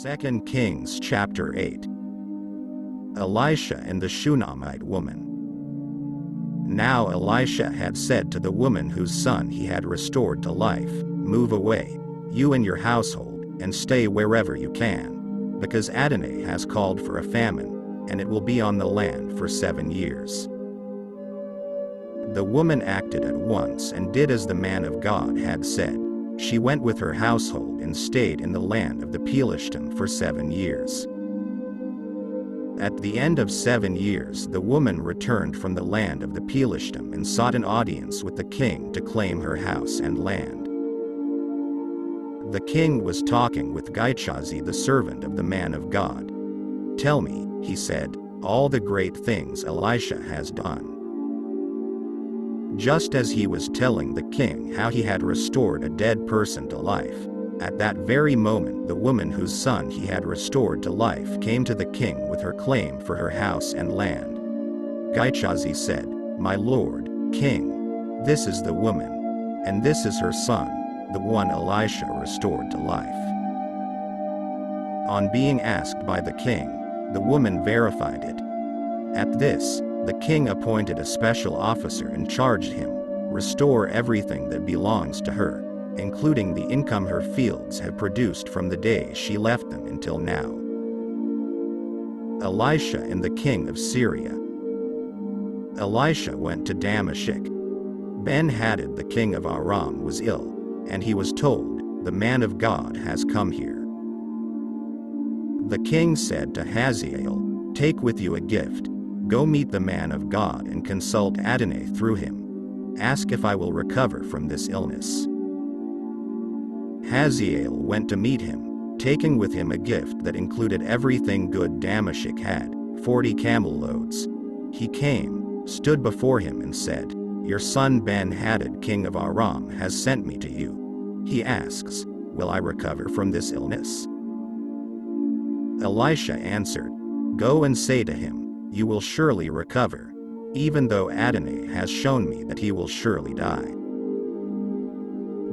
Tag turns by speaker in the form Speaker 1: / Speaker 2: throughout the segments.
Speaker 1: 2 Kings chapter 8. Elisha and the Shunammite woman. Now Elisha had said to the woman whose son he had restored to life, "Move away, you and your household, and stay wherever you can, because Adonai has called for a famine, and it will be on the land for 7 years." The woman acted at once and did as the man of God had said. She went with her household and stayed in the land of the Pelishtim for 7 years. At the end of 7 years the woman returned from the land of the Pelishtim and sought an audience with the king to claim her house and land. The king was talking with Gehazi, the servant of the man of God. "Tell me," he said, "all the great things Elisha has done." Just as he was telling the king how he had restored a dead person to life, at that very moment the woman whose son he had restored to life came to the king with her claim for her house and land. Gehazi said, "My lord, king, this is the woman, and this is her son, the one Elisha restored to life." On being asked by the king, the woman verified it. At this, the king appointed a special officer and charged him, "Restore everything that belongs to her, including the income her fields have produced from the day she left them until now." Elisha and the king of Syria. Elisha went to Damascus. Ben-Hadad the king of Aram was ill, and he was told, "The man of God has come here." The king said to Hazael, "Take with you a gift. Go meet the man of God and consult Adonai through him. Ask if I will recover from this illness." Hazael went to meet him, taking with him a gift that included everything good Damascus had, 40 camel loads. He came, stood before him and said, "Your son Ben-Hadad king of Aram has sent me to you. He asks, will I recover from this illness?" Elisha answered, "Go and say to him, you will surely recover, even though Adonai has shown me that he will surely die."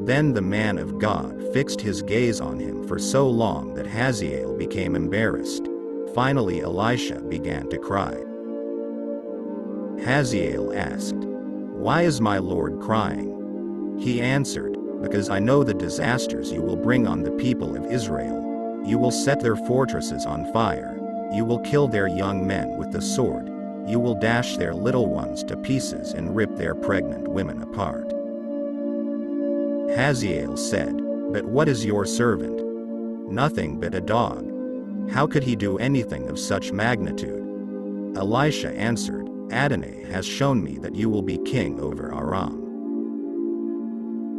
Speaker 1: Then the man of God fixed his gaze on him for so long that Hazael became embarrassed. Finally Elisha began to cry. Hazael asked, "Why is my lord crying?" He answered, "Because I know the disasters you will bring on the people of Israel. You will set their fortresses on fire. You will kill their young men with the sword. You will dash their little ones to pieces and rip their pregnant women apart." Hazael said, "But what is your servant? Nothing but a dog. How could he do anything of such magnitude?" Elisha answered, "Adonai has shown me that you will be king over Aram."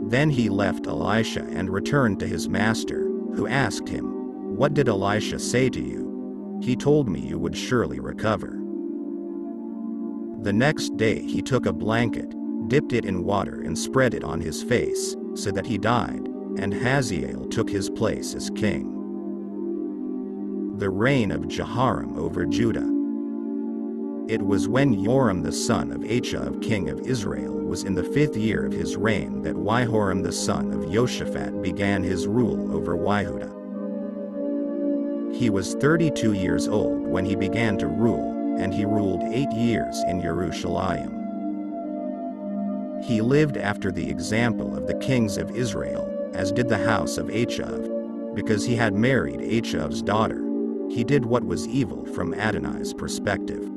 Speaker 1: Then he left Elisha and returned to his master, who asked him, "What did Elisha say to you?" "He told me you would surely recover." The next day he took a blanket, dipped it in water and spread it on his face, so that he died, and Hazael took his place as king. The reign of Jehoram over Judah. It was when Joram the son of Ahaziah king of Israel was in the 5th year of his reign that Jehoram the son of Joshaphat began his rule over Judah. He was 32 years old when he began to rule, and he ruled 8 years in Jerusalem. He lived after the example of the kings of Israel, as did the house of Ahaziah. Because he had married Ahaziah's daughter, he did what was evil from Adonai's perspective.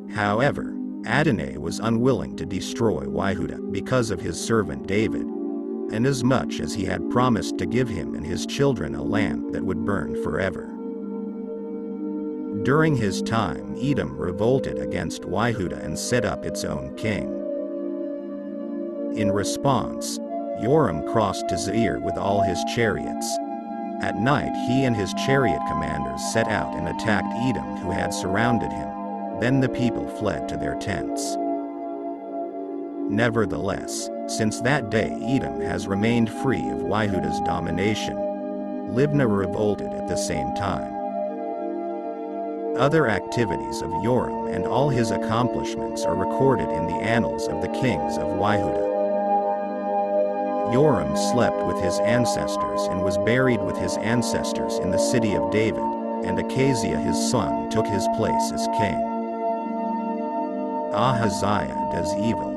Speaker 1: However, Adonai was unwilling to destroy Judah because of his servant David, inasmuch as he had promised to give him and his children a lamp that would burn forever. During his time Edom revolted against Judah and set up its own king. In response, Joram crossed to Zair with all his chariots. At night he and his chariot commanders set out and attacked Edom who had surrounded him. Then the people fled to their tents. Nevertheless, since that day Edom has remained free of Judah's domination. Libnah revolted at the same time. Other activities of Joram and all his accomplishments are recorded in the annals of the kings of Judah. Joram slept with his ancestors and was buried with his ancestors in the city of David, and Ahaziah his son took his place as king. Ahaziah does evil.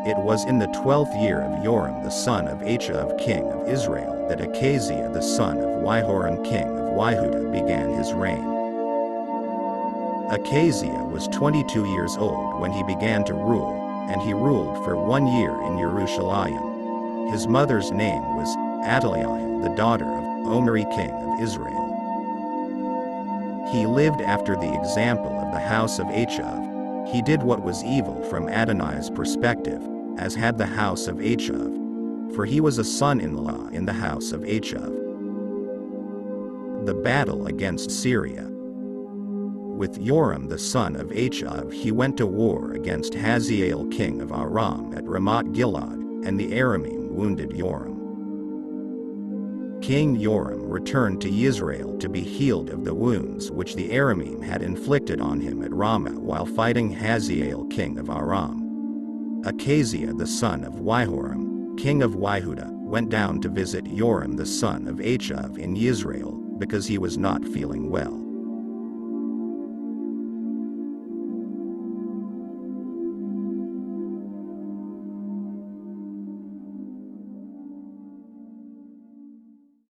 Speaker 1: It was in the 12th year of Joram the son of Ahaziah king of Israel that Ahaziah the son of Jehoram king of Judah began his reign. Ahaziah was 22 years old when he began to rule, and he ruled for 1 year in Jerusalem. His mother's name was Athaliah, the daughter of Omri king of Israel. He lived after the example of the house of Ahaziah. He did what was evil from Adonai's perspective, as had the house of Ahaziah, for he was a son-in-law in the house of Ahaziah. The battle against Syria. With Joram the son of Ahaziah he went to war against Hazael king of Aram at Ramoth Gilead, and the Aramim wounded Joram. King Joram returned to Israel to be healed of the wounds which the Aramim had inflicted on him at Ramah while fighting Hazael king of Aram. Ahaziah the son of Jehoram, king of Judah, went down to visit Joram the son of Ahaziah in Israel, because he was not feeling well.